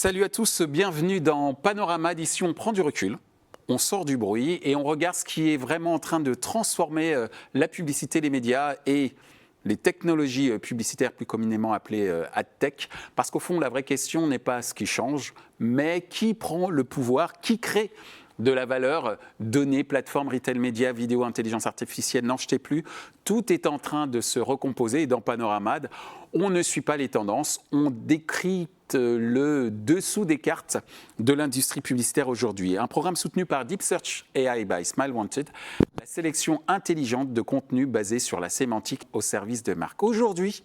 Salut à tous, bienvenue dans Panorama. D'ici, on prend du recul, on sort du bruit et on regarde ce qui est vraiment en train de transformer la publicité, les médias et les technologies publicitaires plus communément appelées AdTech. Parce qu'au fond, la vraie question n'est pas ce qui change, mais qui prend le pouvoir, qui crée de la valeur, données, plateformes, retail, médias, vidéo, intelligence artificielle, n'en jetez plus. Tout est en train de se recomposer et dans Panoramad, on ne suit pas les tendances, on décrypte le dessous des cartes de l'industrie publicitaire aujourd'hui. Un programme soutenu par Deep Search AI by Smile Wanted, la sélection intelligente de contenu basé sur la sémantique au service de marques. Aujourd'hui,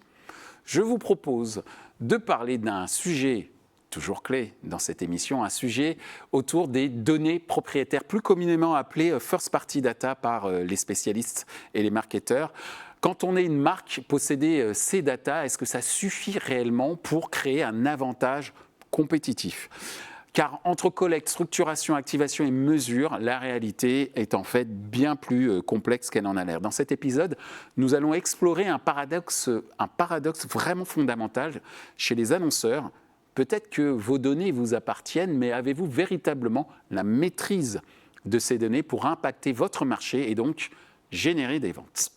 je vous propose de parler d'un sujet toujours clé dans cette émission, un sujet autour des données propriétaires, plus communément appelées first party data par les spécialistes et les marketeurs. Quand on est une marque, posséder ces data, est-ce que ça suffit réellement pour créer un avantage compétitif ? Car entre collecte, structuration, activation et mesure, la réalité est en fait bien plus complexe qu'elle en a l'air. Dans cet épisode, nous allons explorer un paradoxe vraiment fondamental chez les annonceurs. Peut-être que vos données vous appartiennent, mais avez-vous véritablement la maîtrise de ces données pour impacter votre marché et donc générer des ventes ?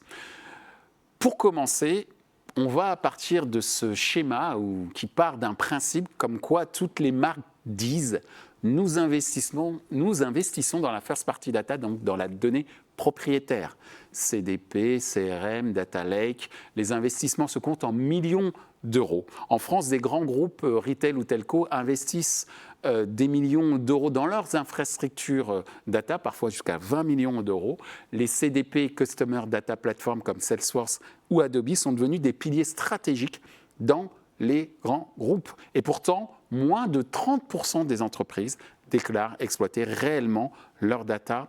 Pour commencer, on va partir de ce schéma qui part d'un principe comme quoi toutes les marques disent nous investissons dans la first party data, donc dans la donnée propriétaire. CDP, CRM, Data Lake, les investissements se comptent en millions d'euros. En France, des grands groupes retail ou telco investissent des millions d'euros dans leurs infrastructures data, parfois jusqu'à 20 millions d'euros. Les CDP, Customer Data Platform comme Salesforce ou Adobe, sont devenus des piliers stratégiques dans les grands groupes. Et pourtant, moins de 30% des entreprises déclarent exploiter réellement leurs data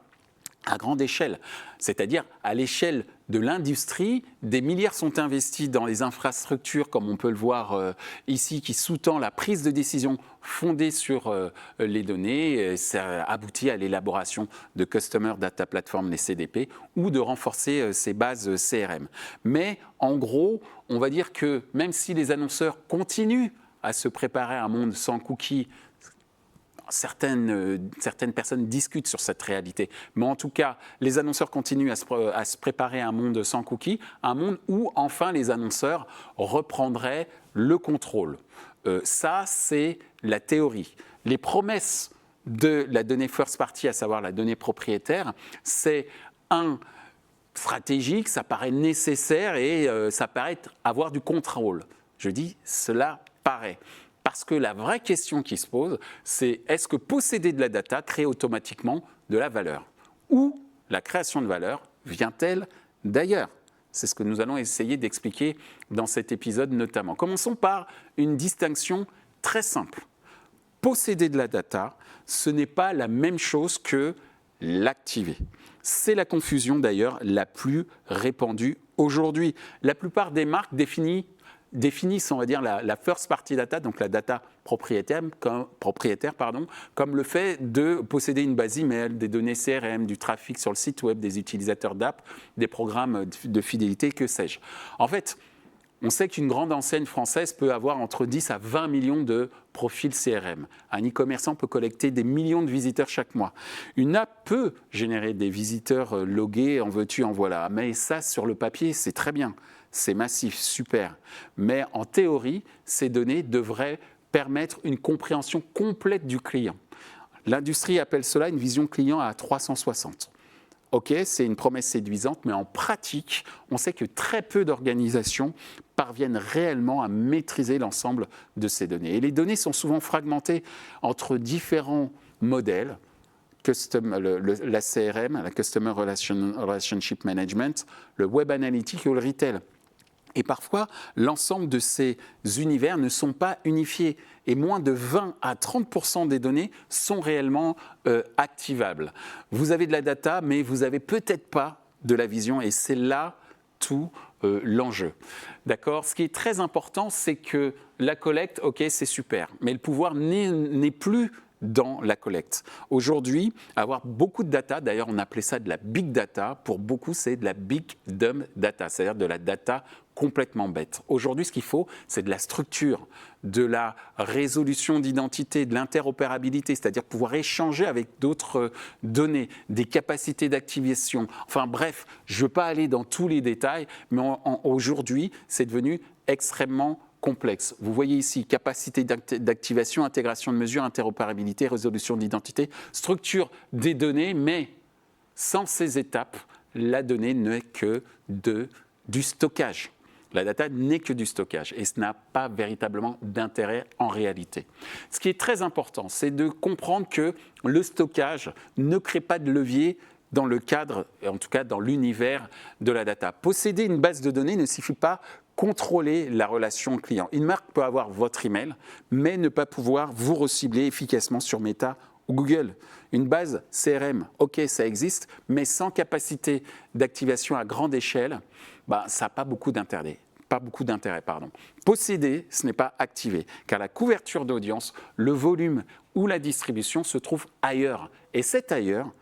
à grande échelle, c'est-à-dire à l'échelle de l'industrie. Des milliards sont investis dans les infrastructures, comme on peut le voir ici, qui sous-tend la prise de décision fondée sur les données. Ça aboutit à l'élaboration de Customer Data Platform, les CDP, ou de renforcer ces bases CRM. Mais en gros, on va dire que même si les annonceurs continuent à se préparer à un monde sans cookies, certaines personnes discutent sur cette réalité. Mais en tout cas, les annonceurs continuent à se préparer à un monde sans cookies, un monde où enfin les annonceurs reprendraient le contrôle. Ça, c'est la théorie. Les promesses de la donnée first party, à savoir la donnée propriétaire, c'est stratégique, ça paraît nécessaire et ça paraît avoir du contrôle. Je dis, cela paraît. Parce que la vraie question qui se pose, c'est est-ce que posséder de la data crée automatiquement de la valeur ? Ou la création de valeur vient-elle d'ailleurs ? C'est ce que nous allons essayer d'expliquer dans cet épisode notamment. Commençons par une distinction très simple. Posséder de la data, ce n'est pas la même chose que l'activer. C'est la confusion d'ailleurs la plus répandue aujourd'hui. La plupart des marques définissent, on va dire, la first party data, donc la data propriétaire, comme le fait de posséder une base email, des données CRM, du trafic sur le site web, des utilisateurs d'app, des programmes de fidélité, que sais-je. En fait, on sait qu'une grande enseigne française peut avoir entre 10 à 20 millions de profils CRM. Un e-commerçant peut collecter des millions de visiteurs chaque mois. Une app peut générer des visiteurs logués, en veux-tu, en voilà. Mais ça, sur le papier, c'est très bien. C'est massif, super. Mais en théorie, ces données devraient permettre une compréhension complète du client. L'industrie appelle cela une vision client à 360. Ok, c'est une promesse séduisante, mais en pratique, on sait que très peu d'organisations parviennent réellement à maîtriser l'ensemble de ces données. Et les données sont souvent fragmentées entre différents modèles, la CRM, la Customer Relationship Management, le Web Analytics ou le Retail. Et parfois, l'ensemble de ces univers ne sont pas unifiés. Et moins de 20 à 30% des données sont réellement activables. Vous avez de la data, mais vous n'avez peut-être pas de la vision. Et c'est là tout l'enjeu. D'accord ? Ce qui est très important, c'est que la collecte, ok, c'est super. Mais le pouvoir n'est plus dans la collecte. Aujourd'hui, avoir beaucoup de data, d'ailleurs on appelait ça de la big data, pour beaucoup c'est de la big dumb data, c'est-à-dire de la data complètement bête. Aujourd'hui, ce qu'il faut, c'est de la structure, de la résolution d'identité, de l'interopérabilité, c'est-à-dire pouvoir échanger avec d'autres données, des capacités d'activation. Enfin bref, je ne veux pas aller dans tous les détails, mais aujourd'hui, c'est devenu extrêmement complexe. Vous voyez ici, capacité d'activation, intégration de mesures, interopérabilité, résolution d'identité, structure des données, mais sans ces étapes, la donnée n'est que du stockage. La data n'est que du stockage et ce n'a pas véritablement d'intérêt en réalité. Ce qui est très important, c'est de comprendre que le stockage ne crée pas de levier dans le cadre, et en tout cas dans l'univers de la data. Posséder une base de données ne suffit pas contrôler la relation client. Une marque peut avoir votre email, mais ne pas pouvoir vous recibler efficacement sur Meta ou Google. Une base CRM, ok, ça existe, mais sans capacité d'activation à grande échelle, ça n'a pas beaucoup d'intérêt. Posséder, ce n'est pas activer, car la couverture d'audience, le volume ou la distribution se trouve ailleurs. Et cet ailleurs,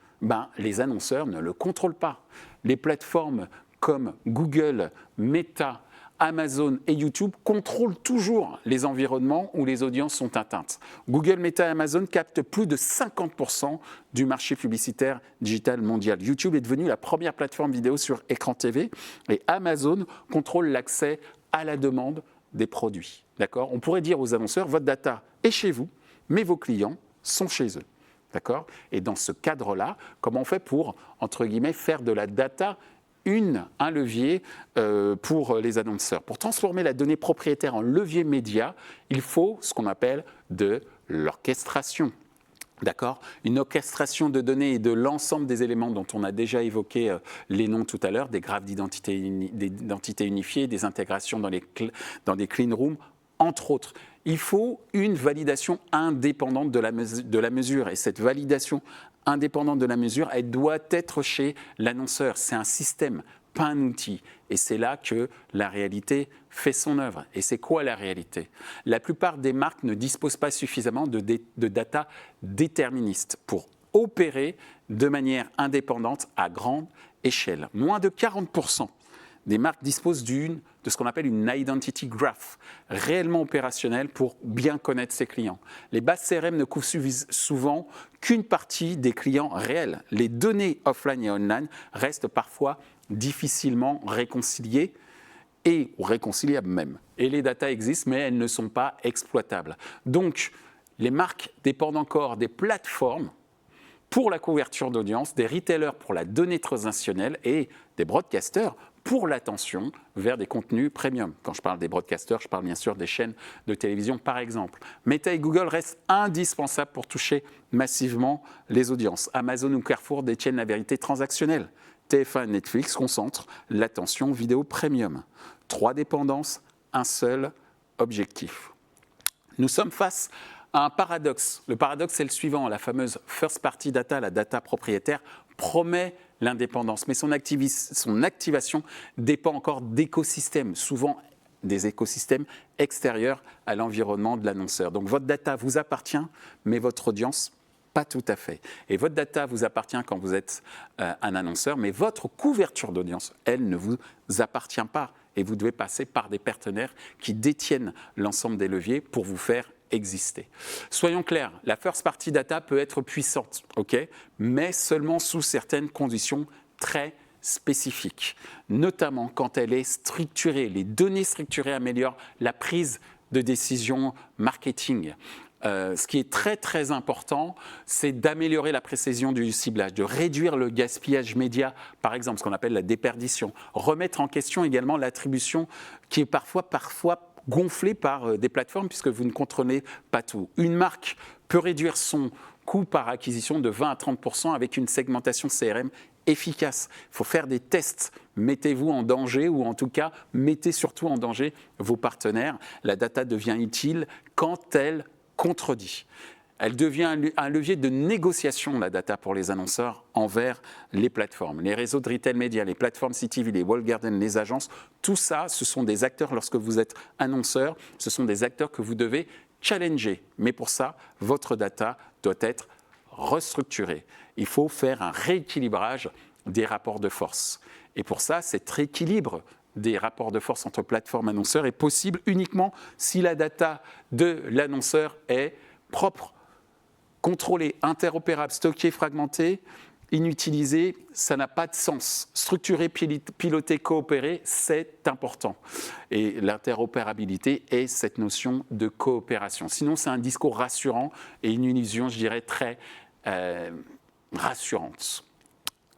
les annonceurs ne le contrôlent pas. Les plateformes comme Google, Meta, Amazon et YouTube contrôlent toujours les environnements où les audiences sont atteintes. Google, Meta et Amazon captent plus de 50% du marché publicitaire digital mondial. YouTube est devenu la première plateforme vidéo sur écran TV et Amazon contrôle l'accès à la demande des produits. D'accord ? On pourrait dire aux annonceurs, votre data est chez vous, mais vos clients sont chez eux. D'accord ? Et dans ce cadre-là, comment on fait pour, entre guillemets, faire de la data un levier pour les annonceurs. Pour transformer la donnée propriétaire en levier média, il faut ce qu'on appelle de l'orchestration. D'accord ? Une orchestration de données et de l'ensemble des éléments dont on a déjà évoqué les noms tout à l'heure, des graphes d'identité unifiées, des intégrations dans des clean rooms, entre autres. Il faut une validation indépendante de la mesure. Et cette validation indépendante de la mesure, elle doit être chez l'annonceur. C'est un système, pas un outil. Et c'est là que la réalité fait son œuvre. Et c'est quoi la réalité ? La plupart des marques ne disposent pas suffisamment de data déterministe pour opérer de manière indépendante à grande échelle. Moins de 40% des marques disposent de ce qu'on appelle une identity graph, réellement opérationnelle pour bien connaître ses clients. Les bases CRM ne couvrent souvent qu'une partie des clients réels. Les données offline et online restent parfois difficilement réconciliées ou réconciliables même. Et les datas existent, mais elles ne sont pas exploitables. Donc, les marques dépendent encore des plateformes pour la couverture d'audience, des retailers pour la donnée transactionnelle et des broadcasters pour l'attention vers des contenus premium. Quand je parle des broadcasters, je parle bien sûr des chaînes de télévision par exemple. Meta et Google restent indispensables pour toucher massivement les audiences. Amazon ou Carrefour détiennent la vérité transactionnelle. TF1 et Netflix concentrent l'attention vidéo premium. 3 dépendances, un seul objectif. Nous sommes face à un paradoxe. Le paradoxe est le suivant, la fameuse first party data, la data propriétaire, promet l'indépendance, mais son activation dépend encore d'écosystèmes, souvent des écosystèmes extérieurs à l'environnement de l'annonceur. Donc votre data vous appartient, mais votre audience, pas tout à fait. Et votre data vous appartient quand vous êtes un annonceur, mais votre couverture d'audience, elle ne vous appartient pas. Et vous devez passer par des partenaires qui détiennent l'ensemble des leviers pour vous faire exister. Soyons clairs, la first party data peut être puissante, mais seulement sous certaines conditions très spécifiques, notamment quand elle est structurée. Les données structurées améliorent la prise de décision marketing. Ce qui est très très important, c'est d'améliorer la précision du ciblage, de réduire le gaspillage média, par exemple, ce qu'on appelle la déperdition, remettre en question également l'attribution qui est parfois gonflé par des plateformes puisque vous ne contrôlez pas tout. Une marque peut réduire son coût par acquisition de 20 à 30% avec une segmentation CRM efficace. Il faut faire des tests. Mettez-vous en danger ou en tout cas, mettez surtout en danger vos partenaires. La data devient utile quand elle contredit. Elle devient un levier de négociation, la data, pour les annonceurs envers les plateformes. Les réseaux de retail média, les plateformes CTV, les walled gardens, les agences, tout ça, ce sont des acteurs, lorsque vous êtes annonceur, ce sont des acteurs que vous devez challenger. Mais pour ça, votre data doit être restructuré. Il faut faire un rééquilibrage des rapports de force. Et pour ça, cet rééquilibre des rapports de force entre plateformes et annonceurs est possible uniquement si la data de l'annonceur est propre, contrôlée, interopérable, stockée, fragmentée, inutilisée. Ça n'a pas de sens. Structurer, piloter, coopérer, c'est important. Et l'interopérabilité est cette notion de coopération. Sinon, c'est un discours rassurant et une illusion, je dirais, très rassurante.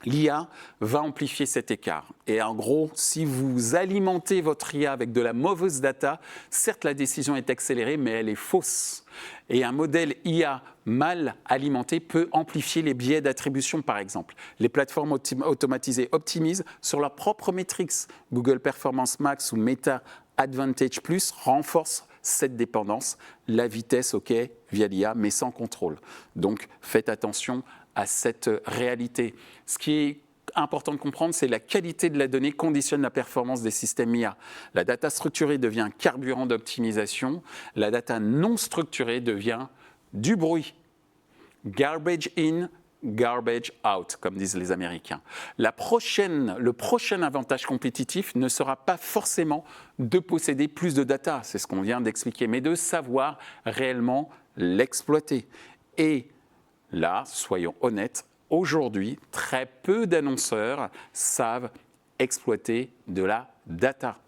L'IA va amplifier cet écart. Et en gros, si vous alimentez votre IA avec de la mauvaise data, certes la décision est accélérée, mais elle est fausse. Et un modèle IA mal alimenté peut amplifier les biais d'attribution, par exemple. Les plateformes automatisées optimisent sur leurs propres métriques. Google Performance Max ou Meta Advantage Plus renforcent cette dépendance, la vitesse, OK, via l'IA, mais sans contrôle. Donc, faites attention à cette réalité. Ce qui est important de comprendre, c'est la qualité de la donnée conditionne la performance des systèmes IA. La data structurée devient un carburant d'optimisation, la data non structurée devient du bruit. Garbage in, garbage out, comme disent les Américains. Le prochain avantage compétitif ne sera pas forcément de posséder plus de data, c'est ce qu'on vient d'expliquer, mais de savoir réellement l'exploiter. Et là, soyons honnêtes, aujourd'hui, très peu d'annonceurs savent exploiter de la data.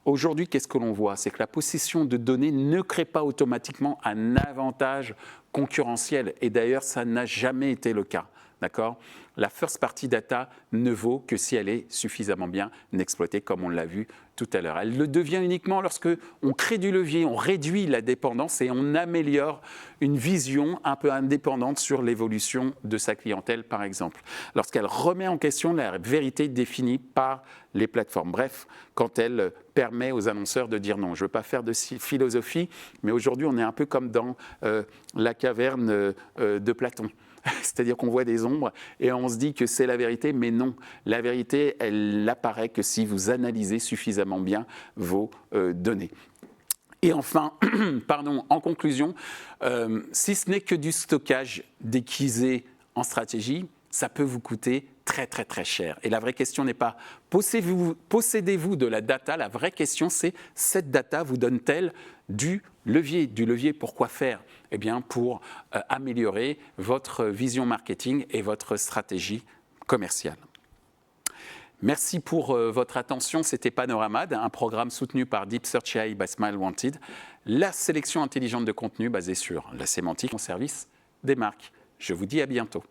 Aujourd'hui, qu'est-ce que l'on voit? C'est que la possession de données ne crée pas automatiquement un avantage concurrentiel. Et d'ailleurs, ça n'a jamais été le cas. D'accord? La first party data ne vaut que si elle est suffisamment bien exploitée, comme on l'a vu tout à l'heure. Elle le devient uniquement lorsque on crée du levier, on réduit la dépendance et on améliore une vision un peu indépendante sur l'évolution de sa clientèle, par exemple. Lorsqu'elle remet en question la vérité définie par les plateformes. Bref, quand elle permet aux annonceurs de dire non, je ne veux pas faire de philosophie, mais aujourd'hui, on est un peu comme dans la caverne de Platon. C'est-à-dire qu'on voit des ombres et on se dit que c'est la vérité, mais non. La vérité, elle n'apparaît que si vous analysez suffisamment bien vos données. Et enfin, en conclusion, si ce n'est que du stockage déguisé en stratégie, ça peut vous coûter très très très cher. Et la vraie question n'est pas possédez-vous de la data, la vraie question c'est cette data vous donne-t-elle du levier pour quoi faire? Eh bien pour améliorer votre vision marketing et votre stratégie commerciale. Merci pour votre attention. C'était Panoramad, un programme soutenu par Deep Search AI by Smile Wanted, la sélection intelligente de contenu basée sur la sémantique au service des marques. Je vous dis à bientôt.